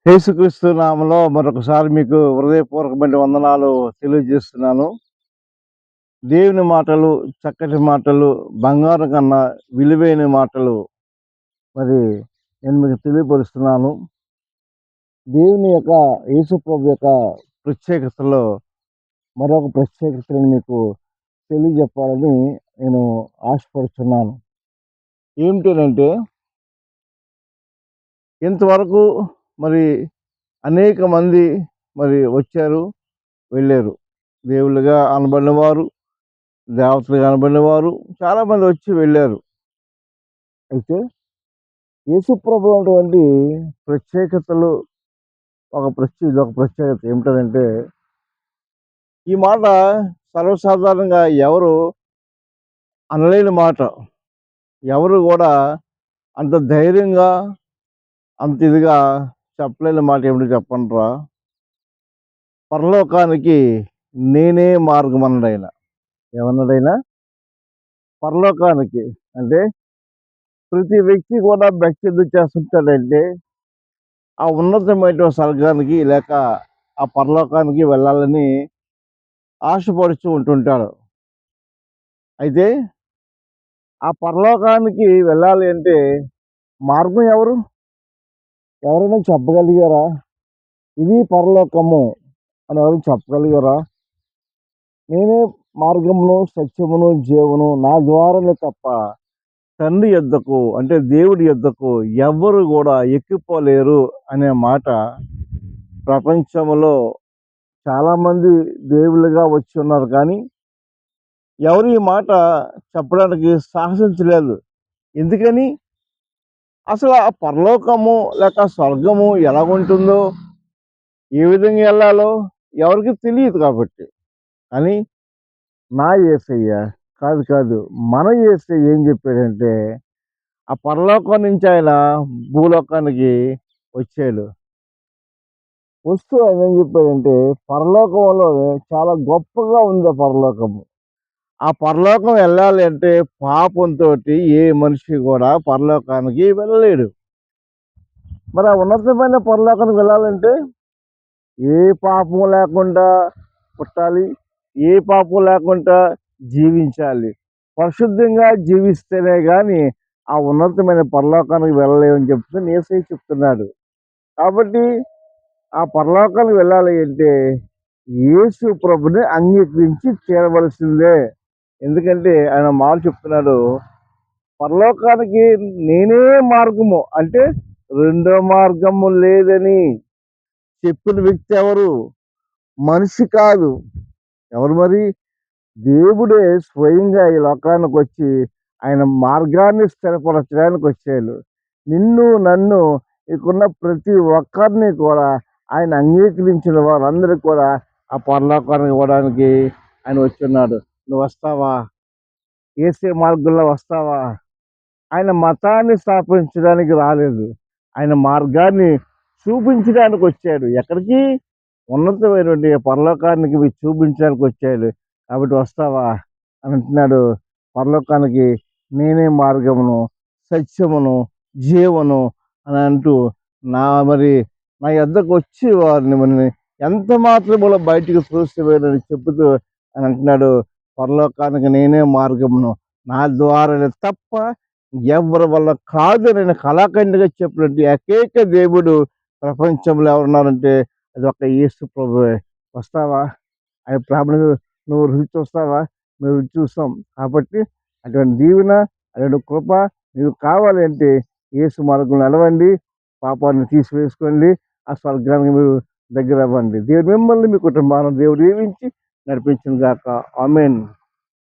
యేసుక్రీస్తు నామములో మరొకసారి మీకు హృదయపూర్వకమైన వందనాలు తెలియజేస్తున్నాను. దేవుని మాటలు, చక్కటి మాటలు, బంగారం కన్నా విలువైన మాటలు మరి నేను మీకు తెలియపరుస్తున్నాను. దేవుని యొక్క యేసుప్రభు యొక్క ప్రత్యేకతలో మరొక ప్రత్యేకతను మీకు తెలియజెప్పాలని నేను ఆశపడుతున్నాను. ఏమిటనంటే ఇంతవరకు మరి అనేక మంది మరి వచ్చారు, వెళ్ళారు. దేవుళ్ళుగా అనబడినవారు, దేవతలుగా అనబడినవారు చాలామంది వచ్చి వెళ్ళారు. అయితే యేసుప్రభు అటువంటి ప్రత్యేకతలు ఇదొక ప్రత్యేకత ఏమిటంటే, ఈ మాట సర్వసాధారణంగా ఎవరు అనలేని మాట. ఎవరు కూడా అంత ధైర్యంగా, అంత ఇదిగా చెప్పలేని మాట ఏమిటో చెప్పండ్రా? పరలోకానికి నేనే మార్గం అన్నాడాయన. ఏమన్నాడాయన? పరలోకానికి అంటే ప్రతి వ్యక్తి కూడా భక్తి ఎందుకు చేస్తుంటాడంటే, ఆ ఉన్నతమైన స్వర్గానికి లేక ఆ పరలోకానికి వెళ్ళాలని ఆశపడుతూ ఉంటుంటాడు. అయితే ఆ పరలోకానికి వెళ్ళాలి అంటే మార్గం ఎవరు? ఎవరైనా చెప్పగలిగారా? ఇది పరలోకము అని ఎవరైనా చెప్పగలిగారా? నేనే మార్గమును, సత్యమును, జీవమును, నా ద్వారానే తప్ప తండ్రి యొద్దకు అంటే దేవుడి యొద్దకు ఎవ్వరు కూడా ఎక్కిపోలేరు అనే మాట ప్రపంచంలో చాలామంది దేవుళ్ళుగా వచ్చి ఉన్నారు, కానీ ఎవరు ఈ మాట చెప్పడానికి సాహసించలేదు. ఎందుకని? అసలు ఆ పరలోకము లేక స్వర్గము ఎలాగుంటుందో, ఏ విధంగా వెళ్ళాలో ఎవరికి తెలియదు కాబట్టి. కానీ నా యేసయ్య కాదు, మన యేసయ్య ఏం చెప్పాడంటే, ఆ పరలోకం నుంచి ఆయన భూలోకానికి వచ్చాడు. వస్తూ ఆయన ఏం చెప్పాడంటే, పరలోకంలో చాలా గొప్పగా ఉంది ఆ పరలోకము. ఆ పరలోకం వెళ్ళాలి అంటే పాపంతోటి ఏ మనిషి కూడా పరలోకానికి వెళ్ళలేడు. మరి ఆ ఉన్నతమైన పరలోకానికి వెళ్ళాలంటే ఏ పాపం లేకుండా పుట్టాలి, ఏ పాపం లేకుండా జీవించాలి. పరిశుద్ధంగా జీవిస్తేనే కానీ ఆ ఉన్నతమైన పరలోకానికి వెళ్ళలేమని చెప్తూ యేసయ్య చెప్తున్నాడు. కాబట్టి ఆ పరలోకానికి వెళ్ళాలి అంటే యేసు ప్రభుని అంగీకరించి చేరవలసిందే. ఎందుకంటే ఆయన మాట చెప్తున్నాడు, పరలోకానికి నేనే మార్గము అంటే రెండో మార్గము లేదని చెప్పిన వ్యక్తి ఎవరు? మనిషి కాదు. ఎవరు మరి? దేవుడే స్వయంగా ఈ లోకానికి వచ్చి ఆయన మార్గాన్ని స్థిరపరచడానికి వచ్చాడు. నిన్ను నన్ను ఇక్కడున్న ప్రతి ఒక్కరిని కూడా ఆయన అంగీకరించిన వారందరికీ కూడా ఆ పరలోకానికి ఇవ్వడానికి ఆయన వచ్చున్నాడు. నువ్వు వస్తావా? యేసే మార్గంలో వస్తావా? ఆయన మతాన్ని స్థాపించడానికి రాలేదు, ఆయన మార్గాన్ని చూపించడానికి వచ్చాడు. ఎక్కడికి? ఉన్నతమైనటువంటి పరలోకానికి చూపించడానికి వచ్చాడు. కాబట్టి వస్తావా అని అంటున్నాడు. పరలోకానికి నేనే మార్గమును, సత్యమును, జీవను అని అంటూ నా యొద్దకు వచ్చి వారిని మరి ఎంత మాత్రములో బయటికి త్రోసివేయనని చెబుతూ అని అంటున్నాడు, పరలోకానికి నేనే మార్గమును, నా ద్వారానే తప్ప ఎవరి వల్ల కాదు నేను కళాఖండిగా చెప్పినట్టు ఏకైక దేవుడు ప్రపంచంలో ఎవరున్నారంటే అది ఒక యేసు ప్రభువే. వస్తావా? ఆయన ప్రార్థన నువ్వు రుచి చూస్తావా? మేము రుచి చూస్తాం. కాబట్టి అటువంటి దీవెన, అటువంటి కృప మీకు కావాలి అంటే యేసు మార్గంలో నడవండి, పాపాన్ని తీసివేసుకోండి, ఆ స్వర్గానికి మీరు దగ్గర అవ్వండి. దేవుడు మిమ్మల్ని మీ కుటుంబాన్ని దేవుడు దీవించి నడిపించును గాక. ఆమేన్.